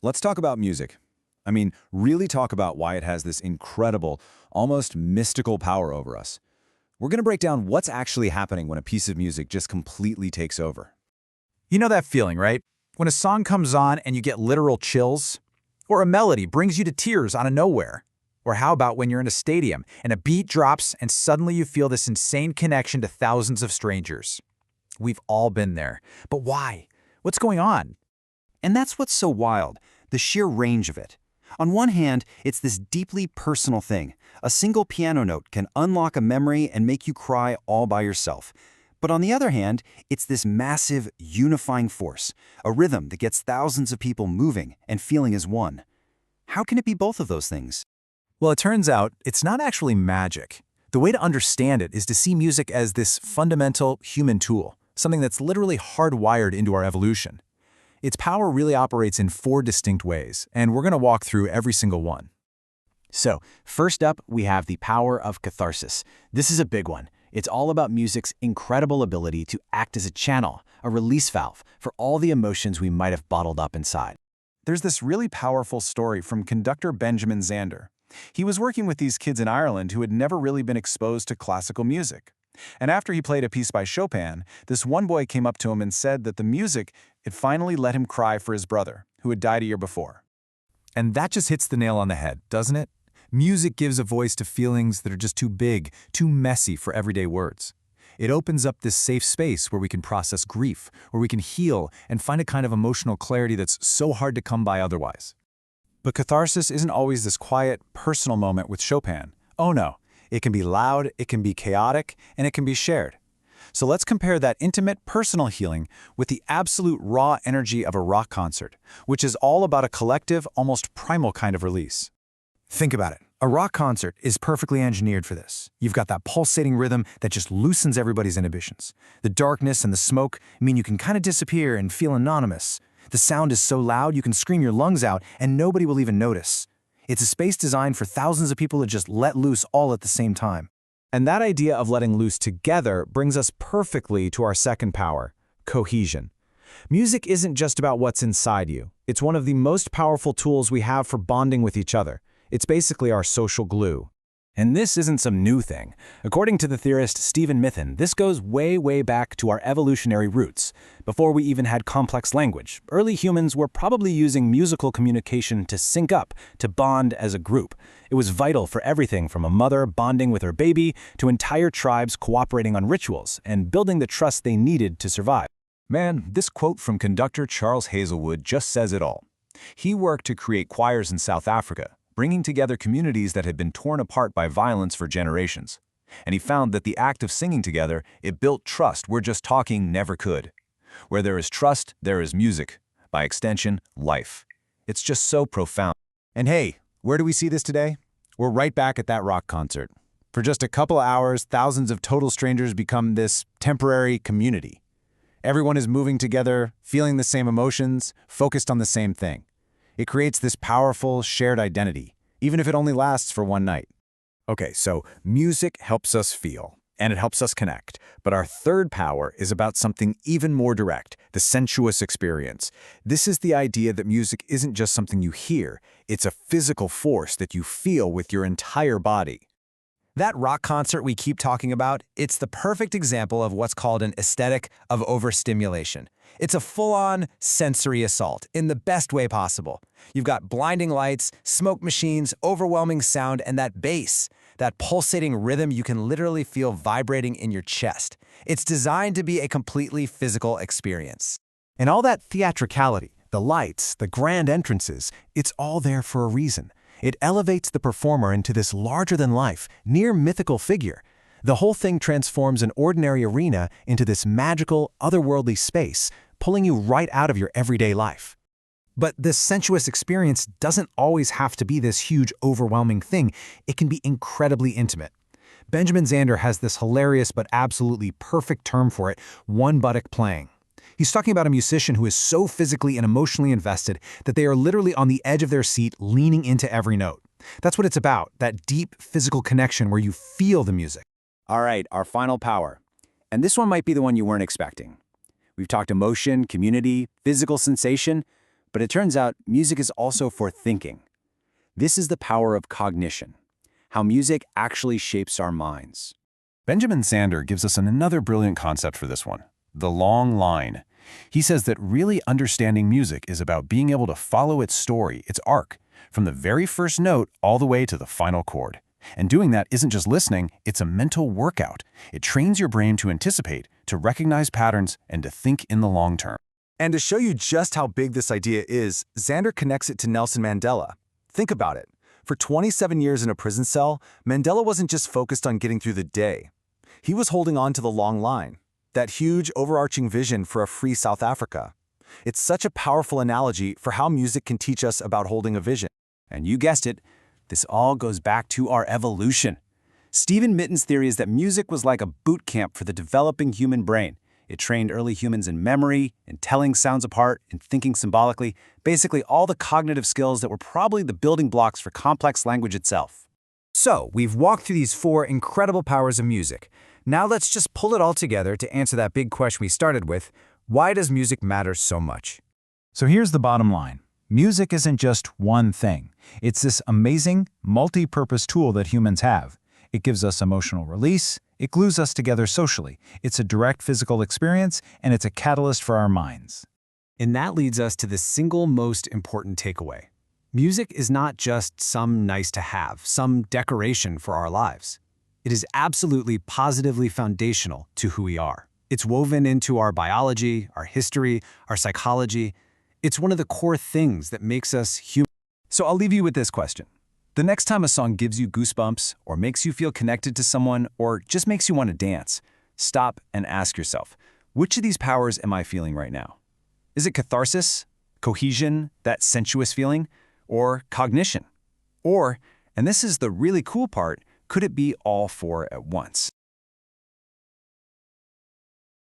let's talk about music. I mean, really talk about why it has this incredible, almost mystical power over us. We're going to break down what's actually happening when a piece of music just completely takes over. You know that feeling, right? When a song comes on and you get literal chills? Or a melody brings you to tears out of nowhere? Or how about when you're in a stadium and a beat drops and suddenly you feel this insane connection to thousands of strangers? We've all been there. But why? What's going on? And that's what's so wild, the sheer range of it. On one hand, it's this deeply personal thing. A single piano note can unlock a memory and make you cry all by yourself. But on the other hand, it's this massive, unifying force, a rhythm that gets thousands of people moving and feeling as one. How can it be both of those things? Well, it turns out it's not actually magic. The way to understand it is to see music as this fundamental human tool, something that's literally hardwired into our evolution. Its power really operates in 4 distinct ways, and we're going to walk through every single one. So, first up, we have the power of catharsis. This is a big one. It's all about music's incredible ability to act as a channel, a release valve for all the emotions we might have bottled up inside. There's this really powerful story from conductor Benjamin Zander. He was working with these kids in Ireland who had never really been exposed to classical music. And after he played a piece by Chopin, this one boy came up to him and said that the music had finally let him cry for his brother, who had died a year before. And that just hits the nail on the head, doesn't it? Music gives a voice to feelings that are just too big, too messy for everyday words. It opens up this safe space where we can process grief, where we can heal and find a kind of emotional clarity that's so hard to come by otherwise. But catharsis isn't always this quiet, personal moment with Chopin. Oh no, it can be loud, it can be chaotic, and it can be shared. So let's compare that intimate, personal healing with the absolute raw energy of a rock concert, which is all about a collective, almost primal kind of release. Think about it. A rock concert is perfectly engineered for this. You've got that pulsating rhythm that just loosens everybody's inhibitions. The darkness and the smoke mean you can kind of disappear and feel anonymous. The sound is so loud you can scream your lungs out and nobody will even notice. It's a space designed for thousands of people to just let loose all at the same time. And that idea of letting loose together brings us perfectly to our second power, cohesion. Music isn't just about what's inside you. It's one of the most powerful tools we have for bonding with each other. It's basically our social glue. And this isn't some new thing. According to the theorist Stephen Mithin, this goes way, way back to our evolutionary roots. Before we even had complex language, early humans were probably using musical communication to sync up, to bond as a group. It was vital for everything from a mother bonding with her baby to entire tribes cooperating on rituals and building the trust they needed to survive. Man, this quote from conductor Charles Hazelwood just says it all. He worked to create choirs in South Africa, bringing together communities that had been torn apart by violence for generations. And he found that the act of singing together, it built trust where just talking never could. Where there is trust, there is music. By extension, life. It's just so profound. And hey, where do we see this today? We're right back at that rock concert. For just a couple of hours, thousands of total strangers become this temporary community. Everyone is moving together, feeling the same emotions, focused on the same thing. It creates this powerful, shared identity, even if it only lasts for one night. Okay, so music helps us feel, and it helps us connect. But our third power is about something even more direct, the sensuous experience. This is the idea that music isn't just something you hear, it's a physical force that you feel with your entire body. That rock concert we keep talking about, it's the perfect example of what's called an aesthetic of overstimulation. It's a full-on sensory assault in the best way possible. You've got blinding lights, smoke machines, overwhelming sound, and that bass, that pulsating rhythm you can literally feel vibrating in your chest. It's designed to be a completely physical experience. And all that theatricality, the lights, the grand entrances, it's all there for a reason. It elevates the performer into this larger-than-life, near-mythical figure. The whole thing transforms an ordinary arena into this magical, otherworldly space, pulling you right out of your everyday life. But this sensuous experience doesn't always have to be this huge, overwhelming thing. It can be incredibly intimate. Benjamin Zander has this hilarious but absolutely perfect term for it, one-buttock playing. He's talking about a musician who is so physically and emotionally invested that they are literally on the edge of their seat, leaning into every note. That's what it's about, that deep physical connection where you feel the music. All right, our final power. And this one might be the one you weren't expecting. We've talked emotion, community, physical sensation, But it turns out music is also for thinking. This is the power of cognition, how music actually shapes our minds. Benjamin Zander gives us another brilliant concept for this one, the long line. He says that really understanding music is about being able to follow its story, its arc, from the very first note all the way to the final chord. And doing that isn't just listening, it's a mental workout. It trains your brain to anticipate, to recognize patterns, and to think in the long term. And to show you just how big this idea is, Zander connects it to Nelson Mandela. Think about it. For 27 years in a prison cell, Mandela wasn't just focused on getting through the day. He was holding on to the long line, that huge overarching vision for a free South Africa. It's such a powerful analogy for how music can teach us about holding a vision. And you guessed it, this all goes back to our evolution. Stephen Mitten's theory is that music was like a boot camp for the developing human brain. It trained early humans in memory, in telling sounds apart, in thinking symbolically, basically all the cognitive skills that were probably the building blocks for complex language itself. So, we've walked through these 4 incredible powers of music. Now let's just pull it all together to answer that big question we started with: why does music matter so much? So here's the bottom line. Music isn't just one thing. It's this amazing, multi-purpose tool that humans have. It gives us emotional release, it glues us together socially, it's a direct physical experience, and it's a catalyst for our minds. And that leads us to the single most important takeaway. Music is not just some nice to have, some decoration for our lives. It is absolutely positively foundational to who we are. It's woven into our biology, our history, our psychology. It's one of the core things that makes us human. So I'll leave you with this question. The next time a song gives you goosebumps, or makes you feel connected to someone, or just makes you want to dance, stop and ask yourself, which of these powers am I feeling right now? Is it catharsis, cohesion, that sensuous feeling, or cognition? Or, and this is the really cool part, could it be all 4 at once?